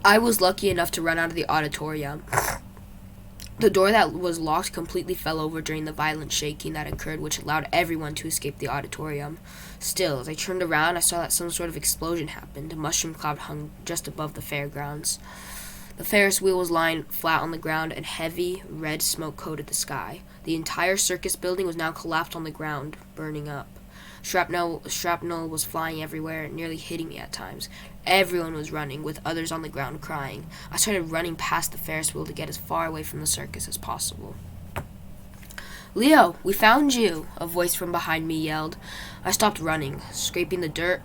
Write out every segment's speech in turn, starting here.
I was lucky enough to run out of the auditorium. The door that was locked completely fell over during the violent shaking that occurred, which allowed everyone to escape the auditorium. Still, as I turned around, I saw that some sort of explosion happened. A mushroom cloud hung just above the fairgrounds. The Ferris wheel was lying flat on the ground, and heavy, red smoke coated the sky. The entire circus building was now collapsed on the ground, burning up. Shrapnel was flying everywhere, nearly hitting me at times. Everyone was running, with others on the ground crying. I started running past the Ferris wheel to get as far away from the circus as possible. "Leo, we found you!" a voice from behind me yelled. I stopped running, scraping the dirt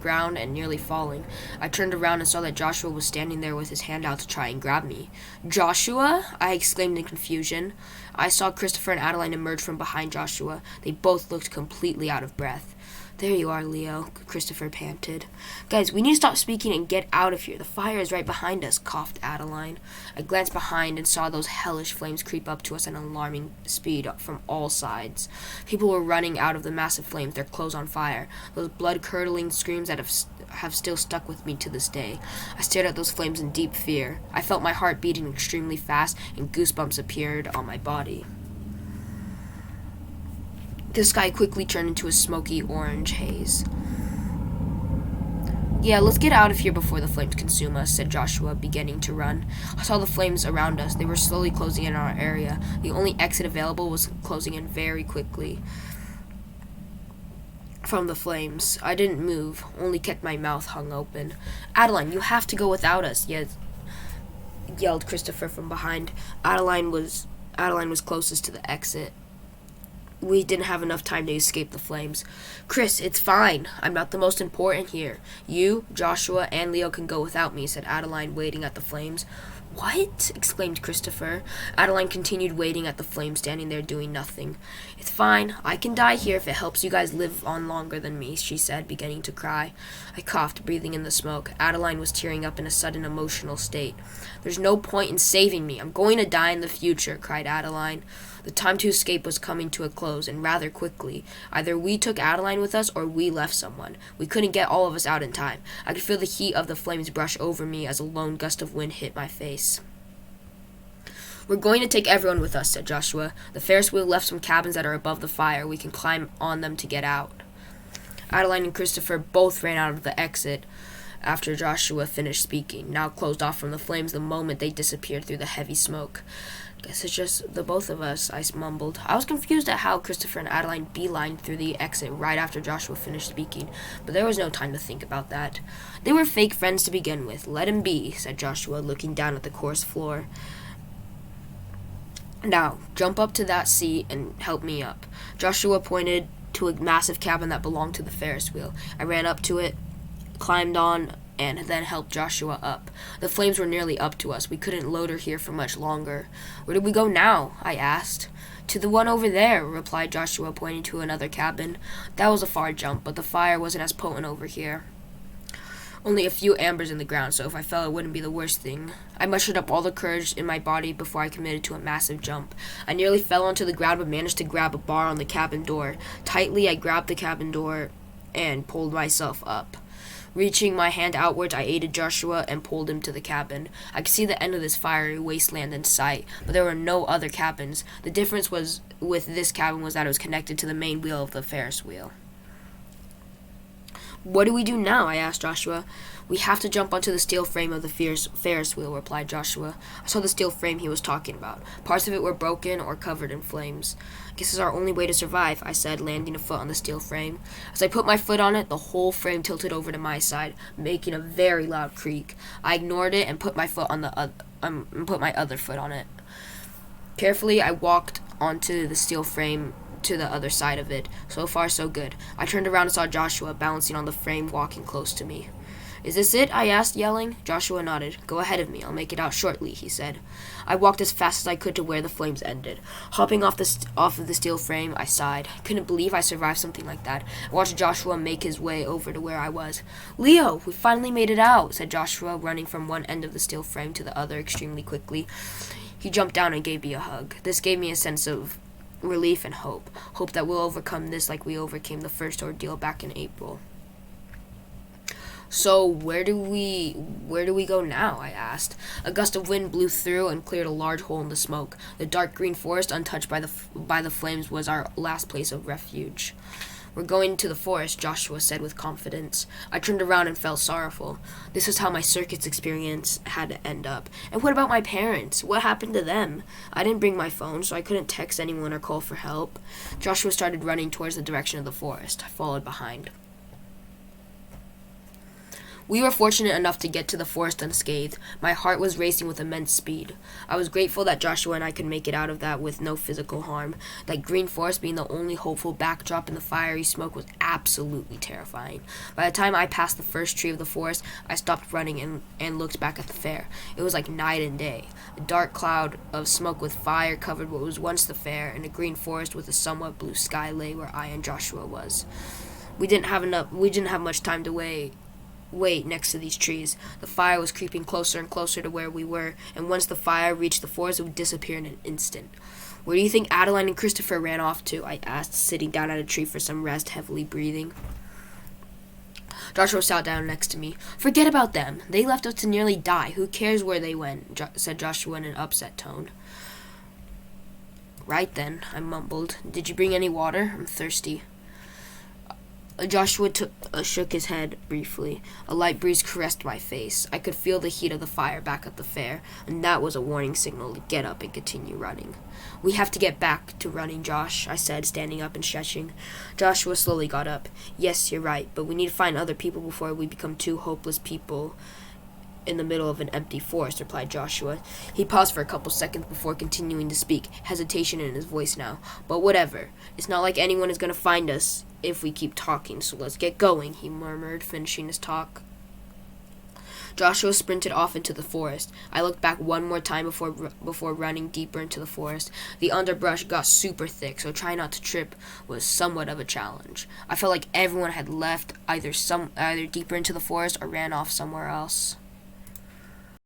ground and nearly falling. I turned around and saw that Joshua was standing there with his hand out to try and grab me. "Joshua?" I exclaimed in confusion. I saw Christopher and Adeline emerge from behind Joshua. They both looked completely out of breath. "There you are, Leo," Christopher panted. "Guys, we need to stop speaking and get out of here. The fire is right behind us," coughed Adeline. I glanced behind and saw those hellish flames creep up to us at an alarming speed from all sides. People were running out of the massive flames, their clothes on fire. Those blood-curdling screams that have still stuck with me to this day. I stared at those flames in deep fear. I felt my heart beating extremely fast, and goosebumps appeared on my body. The sky quickly turned into a smoky orange haze. "Yeah, let's get out of here before the flames consume us," said Joshua, beginning to run. I saw the flames around us. They were slowly closing in on our area. The only exit available was closing in very quickly from the flames. I didn't move, only kept my mouth hung open. "Adeline, you have to go without us," yelled Christopher from behind. Adeline was closest to the exit. We didn't have enough time to escape the flames. "Chris, it's fine. I'm not the most important here. You, Joshua, and Leo can go without me," said Adeline, waiting at the flames. "What?" exclaimed Christopher. Adeline continued waiting at the flames, standing there doing nothing. "It's fine. I can die here if it helps you guys live on longer than me," she said, beginning to cry. I coughed, breathing in the smoke. Adeline was tearing up in a sudden emotional state. "There's no point in saving me. I'm going to die in the future," cried Adeline. The time to escape was coming to a close, and rather quickly. Either we took Adeline with us, or we left someone. We couldn't get all of us out in time. I could feel the heat of the flames brush over me as a lone gust of wind hit my face. "We're going to take everyone with us," said Joshua. "The Ferris wheel left some cabins that are above the fire. We can climb on them to get out." Adeline and Christopher both ran out of the exit after Joshua finished speaking, now closed off from the flames the moment they disappeared through the heavy smoke. "Guess it's just the both of us," I mumbled. I was confused at how Christopher and Adeline beelined through the exit right after Joshua finished speaking, but there was no time to think about that. "They were fake friends to begin with. Let 'em be," said Joshua, looking down at the course floor. "Now, jump up to that seat and help me up." Joshua pointed to a massive cabin that belonged to the Ferris wheel. I ran up to it, climbed on, and then helped Joshua up. The flames were nearly up to us. We couldn't loiter here for much longer. "Where do we go now?" I asked. "To the one over there," replied Joshua, pointing to another cabin. That was a far jump, but the fire wasn't as potent over here. Only a few embers in the ground, so if I fell, it wouldn't be the worst thing. I mustered up all the courage in my body before I committed to a massive jump. I nearly fell onto the ground, but managed to grab a bar on the cabin door. Tightly, I grabbed the cabin door and pulled myself up. Reaching my hand outwards, I aided Joshua and pulled him to the cabin. I could see the end of this fiery wasteland in sight, but there were no other cabins. The difference with this cabin was that it was connected to the main wheel of the Ferris wheel. "What do we do now?" I asked Joshua. "We have to jump onto the steel frame of the Ferris wheel," replied Joshua. I saw the steel frame he was talking about. Parts of it were broken or covered in flames. "Guess it's our only way to survive," I said, landing a foot on the steel frame. As I put my foot on it, the whole frame tilted over to my side, making a very loud creak. I ignored it and put my other foot on it. Carefully, I walked onto the steel frame to the other side of it. So far, so good. I turned around and saw Joshua balancing on the frame, walking close to me. "Is this it?" I asked, yelling. Joshua nodded. "Go ahead of me. I'll make it out shortly," he said. I walked as fast as I could to where the flames ended. Hopping off of the steel frame, I sighed. I couldn't believe I survived something like that. I watched Joshua make his way over to where I was. "Leo, we finally made it out," said Joshua, running from one end of the steel frame to the other extremely quickly. He jumped down and gave me a hug. This gave me a sense of relief and hope. Hope that we'll overcome this like we overcame the first ordeal back in April. So where do we go now? I asked. A gust of wind blew through and cleared a large hole in the smoke. The dark green forest, untouched by the flames, was our last place of refuge. We're going to the forest, Joshua said with confidence. I turned around and felt sorrowful. This was how my circus experience had to end up. And what about my parents? What happened to them? I didn't bring my phone, so I couldn't text anyone or call for help. Joshua started running towards the direction of the forest. I followed behind. We were fortunate enough to get to the forest unscathed. My heart was racing with immense speed. I was grateful that Joshua and I could make it out of that with no physical harm. That green forest being the only hopeful backdrop in the fiery smoke was absolutely terrifying. By the time I passed the first tree of the forest, I stopped running and looked back at the fair. It was like night and day. A dark cloud of smoke with fire covered what was once the fair, and a green forest with a somewhat blue sky lay where I and Joshua was. We didn't have much time to wait next to these trees. The fire was creeping closer and closer to where we were, and once the fire reached the forest, it would disappear in an instant. Where do you think Adeline and Christopher ran off to? I asked, sitting down at a tree for some rest, heavily breathing. Joshua sat down next to me. Forget about them. They left us to nearly die. Who cares where they went? Said Joshua in an upset tone. Right then, I mumbled. Did you bring any water? I'm thirsty. Joshua shook his head briefly. A light breeze caressed my face. I could feel the heat of the fire back at the fair, and that was a warning signal to get up and continue running. We have to get back to running, Josh, I said, standing up and stretching. Joshua slowly got up. Yes, you're right, but we need to find other people before we become two hopeless people in the middle of an empty forest, replied Joshua. He paused for a couple seconds before continuing to speak, hesitation in his voice now. But whatever. It's not like anyone is going to find us if we keep talking, so let's get going, he murmured, finishing his talk. Joshua sprinted off into the forest. I looked back one more time before running deeper into the forest. The underbrush got super thick, so trying not to trip was somewhat of a challenge. I felt like everyone had left either deeper into the forest or ran off somewhere else.